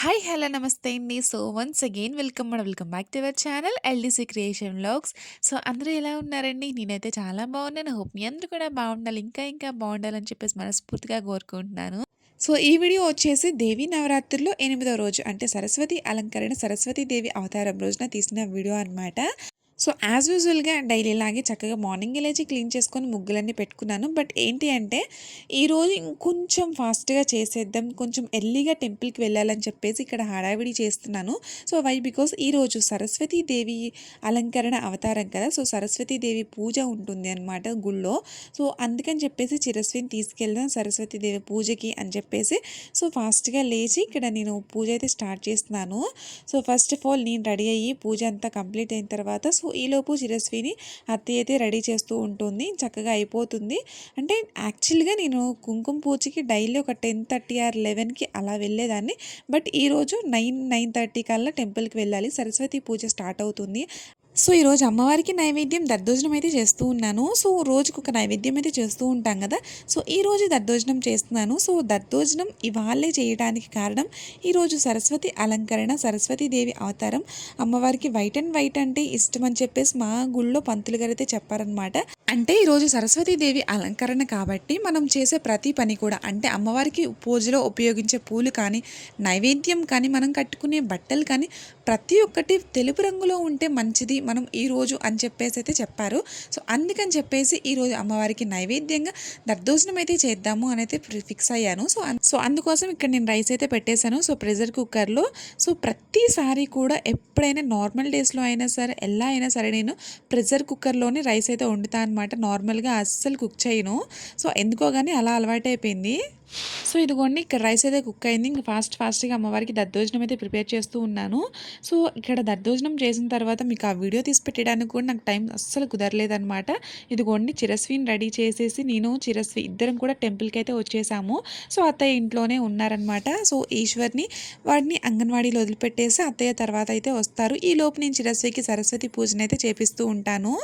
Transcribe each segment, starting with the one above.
Hi! Hello! నమస్తే అండి. So, once again welcome back to our channel LDC creation vlogs. So, అందరూ ఎలా ఉన్నారండి? నేనైతే చాలా బాగున్నాను. హోప్ మీ అందరూ కూడా బాగుండాలి. ఇంకా బాగుండాలని చెప్పేసి మనస్ఫూర్తిగా కోరుకుంటున్నాను. సో, ఈ వీడియో వచ్చేసి దేవీ నవరాత్రుల్లో 8వ రోజు అంటే సరస్వతి అలంకరణ సరస్వతి దేవి అవతారం రోజున తీసిన వీడియో అనమాట. సో, యాజ్ యూజువల్‌గా డైలీలాగే చక్కగా మార్నింగే లేచి క్లీన్ చేసుకొని ముగ్గులన్నీ పెట్టుకున్నాను. బట్ ఏంటి అంటే, ఈరోజు ఇంకొంచెం ఫాస్ట్‌గా చేసేద్దాం, కొంచెం ఎర్లీగా టెంపుల్‌కి వెళ్ళాలని చెప్పేసి ఇక్కడ హడావిడి చేస్తున్నాను. సో, వై బికాస్ ఈరోజు సరస్వతీ దేవి అలంకరణ అవతారం కదా! సో, సరస్వతీ దేవి పూజ ఉంటుంది అనమాట గుళ్ళో. సో, అందుకని చెప్పేసి చిరస్విని తీసుకెళ్దాం సరస్వతీ దేవి పూజకి అని చెప్పేసి, సో, ఫాస్ట్‌గా లేచి ఇక్కడ నేను పూజ అయితే స్టార్ట్ చేస్తున్నాను. సో, ఫస్ట్ ఆఫ్ ఆల్ నేను రెడీ అయ్యి పూజ అంతా కంప్లీట్ అయిన తర్వాత సో, ఈలోపు చిరస్విని అత్తయ్య అయితే రెడీ చేస్తూ ఉంటుంది. చక్కగా అయిపోతుంది. అంటే యాక్చువల్‌గా నేను కుంకుమ పూజకి డైలీ ఒక 10:30 ఆర్ 11కి అలా వెళ్ళేదాన్ని. బట్ ఈరోజు 9:30 కల్లా టెంపుల్‌కి వెళ్ళాలి. సరస్వతి పూజ స్టార్ట్ అవుతుంది. సో, ఈరోజు అమ్మవారికి నైవేద్యం దద్దోజనం అయితే చేస్తూ ఉన్నాను. సో, రోజుకొక నైవేద్యం అయితే చేస్తూ ఉంటాం కదా! సో, ఈరోజు దద్దోజనం చేస్తున్నాను. సో, దద్దోజనం ఇవాళే చేయడానికి కారణం ఈరోజు సరస్వతి అలంకరణ సరస్వతీదేవి అవతారం. అమ్మవారికి వైట్ అండ్ వైట్ అంటే ఇష్టం అని చెప్పేసి మా గుళ్ళో పంతులు గారైతే చెప్పారనమాట. అంటే ఈరోజు సరస్వతీదేవి అలంకరణ కాబట్టి మనం చేసే ప్రతి పని కూడా అంటే అమ్మవారికి పూజలో ఉపయోగించే పూలు కానీ, నైవేద్యం కానీ, మనం కట్టుకునే బట్టలు కానీ ప్రతి ఒక్కటి తెలుపు రంగులో ఉంటే మంచిది మనం ఈరోజు అని చెప్పేసి అయితే చెప్పారు. సో, అందుకని చెప్పేసి ఈరోజు అమ్మవారికి నైవేద్యంగా దద్దోజనం అయితే చేద్దాము అని అయితే ఫిక్స్ అయ్యాను. సో అందుకోసం ఇక్కడ నేను రైస్ అయితే పెట్టేశాను. సో, ప్రెషర్ కుక్కర్లో. సో, ప్రతిసారి కూడా ఎప్పుడైనా నార్మల్ డేస్లో అయినా సరే ఎలా అయినా సరే నేను ప్రెషర్ కుక్కర్లోనే రైస్ అయితే వండుతాను అనమాట. నార్మల్గా అస్సలు కుక్ చేయను. సో, ఎందుకో కానీ అలా అలవాటైపోయింది. సో, ఇదిగోండి ఇక్కడ రైస్ అయితే కుక్ అయింది. ఇంక ఫాస్ట్‌గా అమ్మవారికి దద్దోజనం అయితే ప్రిపేర్ చేస్తూ ఉన్నాను. సో, ఇక్కడ దద్దోజనం చేసిన తర్వాత మీకు ఆ వీడియో తీసి పెట్టడానికి కూడా నాకు టైం అస్సలు కుదరలేదనమాట. ఇదిగోండి చిరస్విని రెడీ చేసేసి నేను చిరస్వి ఇద్దరం కూడా టెంపుల్‌కి అయితే వచ్చేసాము. సో, అత్తయ్య ఇంట్లోనే ఉన్నారనమాట. సో, ఈశ్వర్‌ని వాడిని అంగన్వాడీలో వదిలిపెట్టేసి అత్తయ్య తర్వాత అయితే వస్తారు. ఈలోపు నేను చిరస్వికి సరస్వతి పూజనైతే చేపిస్తూ ఉంటాను.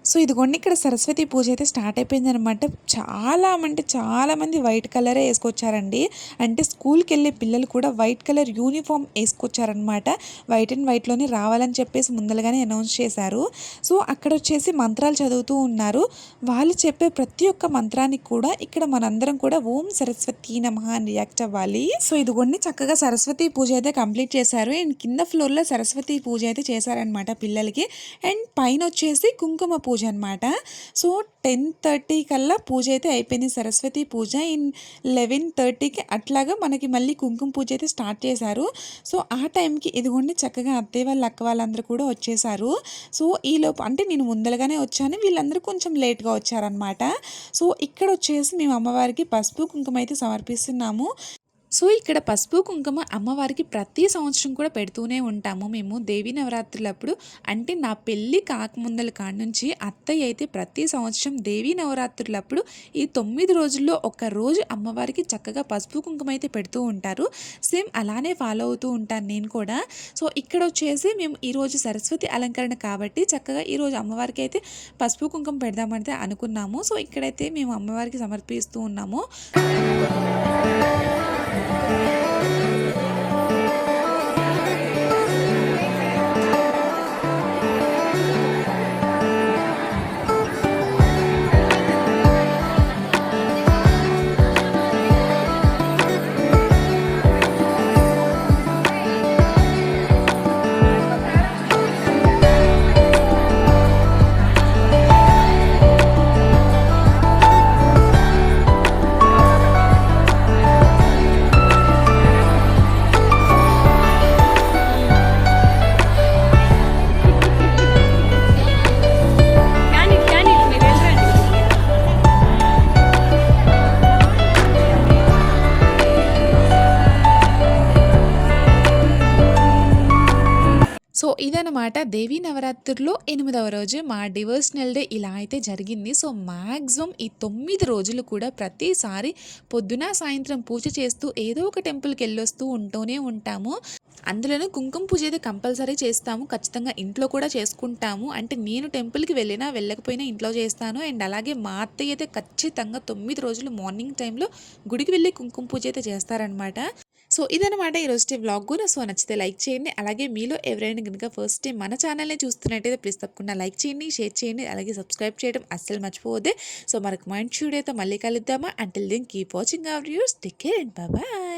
సో, ఇదిగోండి ఇక్కడ సరస్వతి పూజ అయితే స్టార్ట్ అయిపోయిందనమాట. చాలామంది వైట్ కలరే యేసుకొచ్చారండి. అంటే స్కూల్‌కెళ్ళే పిల్లలు కూడా వైట్ కలర్ యూనిఫామ్ యేసుకొచ్చారనమాట. వైట్ అండ్ వైట్‌లోనే రావాలని చెప్పేసి ముందలగానే అనౌన్స్ చేశారు. సో, అక్కడొచ్చేసి మంత్రాలు చదువుతూ ఉన్నారు. వాళ్ళు చెప్పే ప్రతి ఒక్క మంత్రానికి కూడా ఇక్కడ మనందరం కూడా ఓం సరస్వతీ నమః అని రియాక్ట్ అవ్వాలి. సో, ఇదిగోండి చక్కగా సరస్వతి పూజ అయితే కంప్లీట్ చేశారు. అండ్ కింద ఫ్లోర్‌లో సరస్వతి పూజ అయితే చేశారనమాట పిల్లలకి. అండ్ పైనొచ్చేసి కుంకుమ పూజ అనమాట. సో, 10:30 కల్లా పూజ అయితే అయిపోయింది సరస్వతి పూజ. 11:30కి అట్లాగా మనకి మళ్ళీ కుంకుమ పూజ అయితే స్టార్ట్ చేశారు. సో, ఆ టైంకి ఇదిగోండి చక్కగా అత్తయ్య వాళ్ళ అక్క వాళ్ళందరూ కూడా వచ్చేసారు. సో, ఈలోపు అంటే నేను ముందలగానే వచ్చాను. వీళ్ళందరూ కొంచెం లేట్‌గా వచ్చారనమాట. సో, ఇక్కడొచ్చేసి మేము అమ్మవారికి పసుపు కుంకుమ అయితే సమర్పిస్తున్నాము. సో, ఇక్కడ పసుపు కుంకుమ అమ్మవారికి ప్రతి సంవత్సరం కూడా పెడుతూనే ఉంటాము మేము దేవీ నవరాత్రులప్పుడు. అంటే నా పెళ్ళి కాకముందల కాడ్నుంచి అత్తయ్య అయితే ప్రతి సంవత్సరం దేవీ నవరాత్రులప్పుడు ఈ 9 రోజుల్లో ఒక రోజు అమ్మవారికి చక్కగా పసుపు కుంకుమ అయితే పెడుతూ ఉంటారు. సేమ్ అలానే ఫాలో అవుతూ ఉంటాను నేను కూడా. సో, ఇక్కడొచ్చేసి మేము ఈరోజు సరస్వతి అలంకరణ కాబట్టి చక్కగా ఈరోజు అమ్మవారికి అయితే పసుపు కుంకుమ పెడదామనైతే అనుకున్నాము. సో, ఇక్కడైతే మేము అమ్మవారికి సమర్పిస్తూ ఉన్నాము. సో, ఇదనమాట దేవీ నవరాత్రుల్లో 8వ రోజు మా డివోషనల్ డే ఇలా అయితే జరిగింది. సో, మ్యాక్సిమం ఈ 9 రోజులు కూడా ప్రతిసారి పొద్దున, సాయంత్రం పూజ చేస్తూ ఏదో ఒక టెంపుల్‌కి వెళ్ళొస్తూ ఉంటూనే ఉంటాము. అందులోనూ కుంకుమ పూజ అయితే కంపల్సరీ చేస్తాము. ఖచ్చితంగా ఇంట్లో కూడా చేసుకుంటాము. అంటే నేను టెంపుల్‌కి వెళ్ళినా, వెళ్ళకపోయినా ఇంట్లో చేస్తాను. అండ్ అలాగే మా అత్తయ్య అయితే ఖచ్చితంగా 9 రోజులు మార్నింగ్ టైంలో గుడికి వెళ్ళి కుంకుమ పూజ అయితే చేస్తారనమాట. సో ఇదనమాట ఈరోజుటి వ్లాగు. సో నచ్చితే లైక్ చేయండి. అలాగే మీలో ఎవరైనా గనుక ఫస్ట్ టైం మన ఛానల్‌ని చూస్తున్నట్టయితే ప్లీజ్ తప్పకుండా లైక్ చేయండి, షేర్ చేయండి, అలాగే సబ్స్క్రైబ్ చేయడం అస్సలు మర్చిపోవద్దు. సో మరొక మంచి వీడియోతో మళ్ళీ కలుద్దామా. Until then keep watching our views. Take care and bye by.